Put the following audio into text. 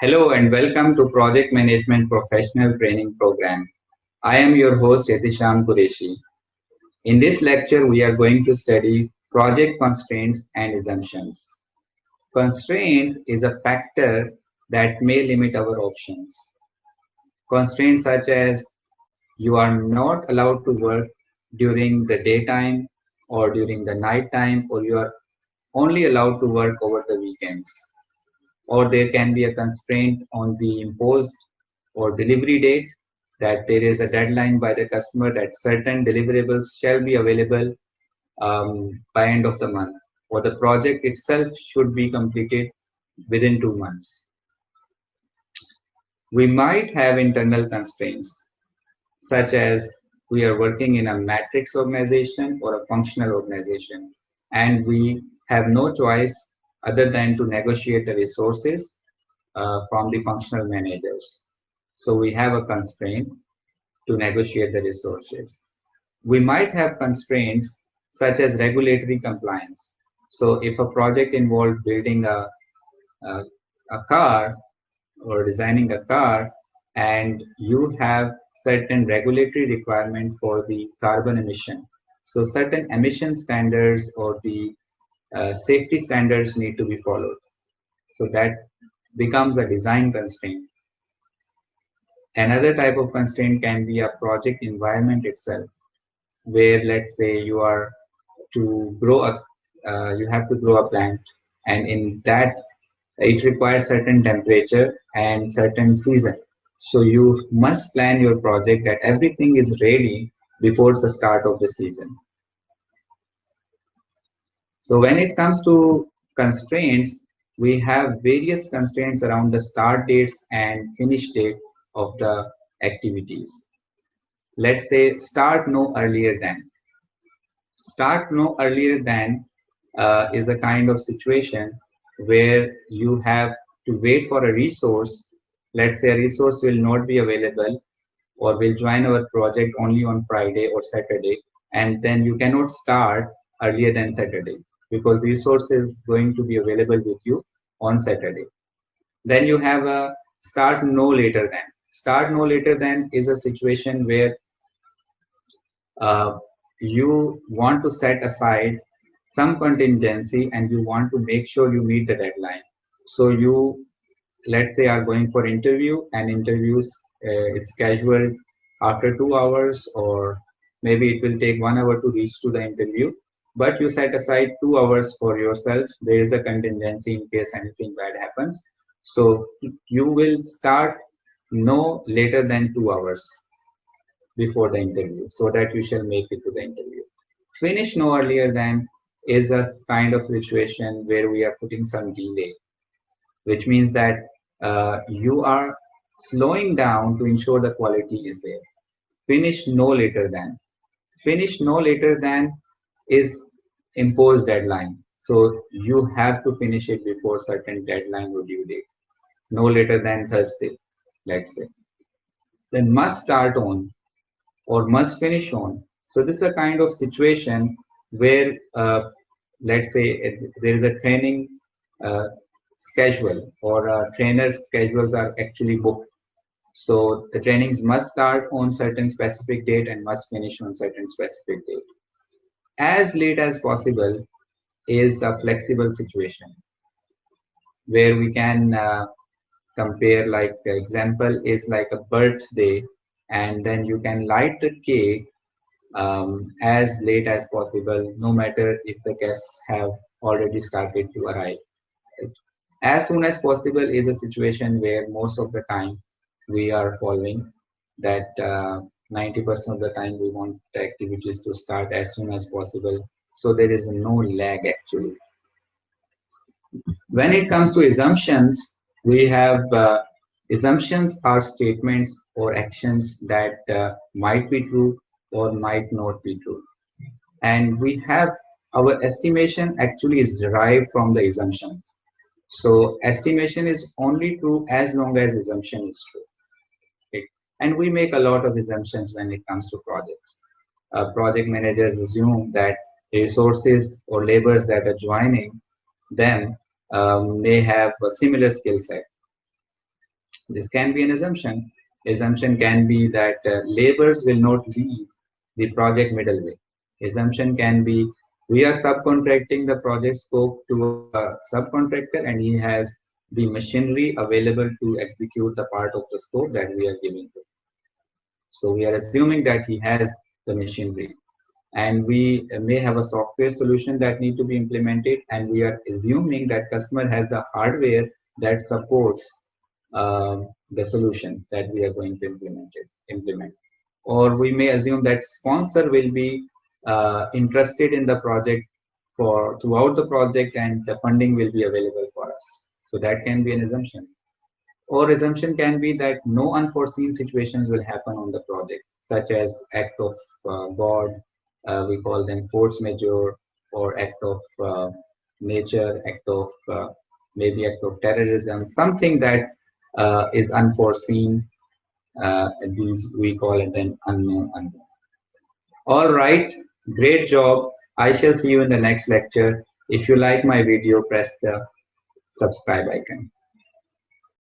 Hello and welcome to Project Management Professional Training Program. I am your host Yatisham Qureshi. In this lecture, we are going to study project constraints and assumptions. Constraint is a factor that may limit our options. Constraints such as you are not allowed to work during the daytime or during the night time, or you are only allowed to work over the weekends. Or there can be a constraint on the imposed or delivery date, that there is a deadline by the customer that certain deliverables shall be available by end of the month, or the project itself should be completed within 2 months. We might have internal constraints, such as we are working in a matrix organization or a functional organization, and we have no choice other than to negotiate the resources from the functional managers. So we have a constraint to negotiate the resources. We might have constraints such as regulatory compliance. So if a project involved building a, a car or designing a car, and you have certain regulatory requirement for the carbon emission. So certain emission standards or the safety standards need to be followed. So that becomes a design constraint. Another type of constraint can be a project environment itself, where let's say you are to grow a, you have to grow a plant, and in that it requires certain temperature and certain season. So you must plan your project that everything is ready before the start of the season. So when it comes to constraints, we have various constraints around the start dates and finish date of the activities. Let's say start no earlier than. Start no earlier than is a kind of situation where you have to wait for a resource. Let's say a resource will not be available or will join our project only on Friday or Saturday, and then you cannot start earlier than Saturday because the resource is going to be available with you on Saturday. Then you have a start no later than. Start no later than is a situation where you want to set aside some contingency and you want to make sure you meet the deadline. So you, let's say, are going for interview, and interviews is scheduled after 2 hours, or maybe it will take 1 hour to reach to the interview, but you set aside 2 hours for yourself. There is a contingency in case anything bad happens. So you will start no later than 2 hours before the interview so that you shall make it to the interview. Finish no earlier than is a kind of situation where we are putting some delay, which means that you are slowing down to ensure the quality is there. Finish no later than. Finish no later than is imposed deadline. So you have to finish it before certain deadline or due date. No later than Thursday, let's say. Then must start on or must finish on. So this is a kind of situation where, let's say, there is a training schedule, or trainers' schedules are actually booked. So the trainings must start on certain specific date and must finish on certain specific date. As late as possible is a flexible situation where we can compare, like the example is like a birthday, and then you can light the cake as late as possible, no matter if the guests have already started to arrive. Right? As soon as possible is a situation where most of the time we are following that 90% of the time we want the activities to start as soon as possible. So there is no lag actually. When it comes to assumptions, we have assumptions are statements or actions that might be true or might not be true. And we have our estimation actually is derived from the assumptions. So estimation is only true as long as assumption is true. Okay? And we make a lot of assumptions when it comes to projects. Project managers assume that resources or labors that are joining them may have a similar skill set. This can be an assumption. Assumption can be that laborers will not leave the project middle way. Assumption can be we are subcontracting the project scope to a subcontractor and he has the machinery available to execute the part of the scope that we are giving to. So we are assuming that he has the machinery, and we may have a software solution that need to be implemented, and we are assuming that customer has the hardware that supports the solution that we are going to implement. Or we may assume that sponsor will be interested in the project for throughout the project, and the funding will be available for us. So that can be an assumption. Or assumption can be that no unforeseen situations will happen on the project, such as act of God, we call them force majeure, or act of nature, act of maybe act of terrorism, something that is unforeseen. These we call it an unknown unknown. All right, great job. I shall see you in the next lecture. If you like my video, press the subscribe icon.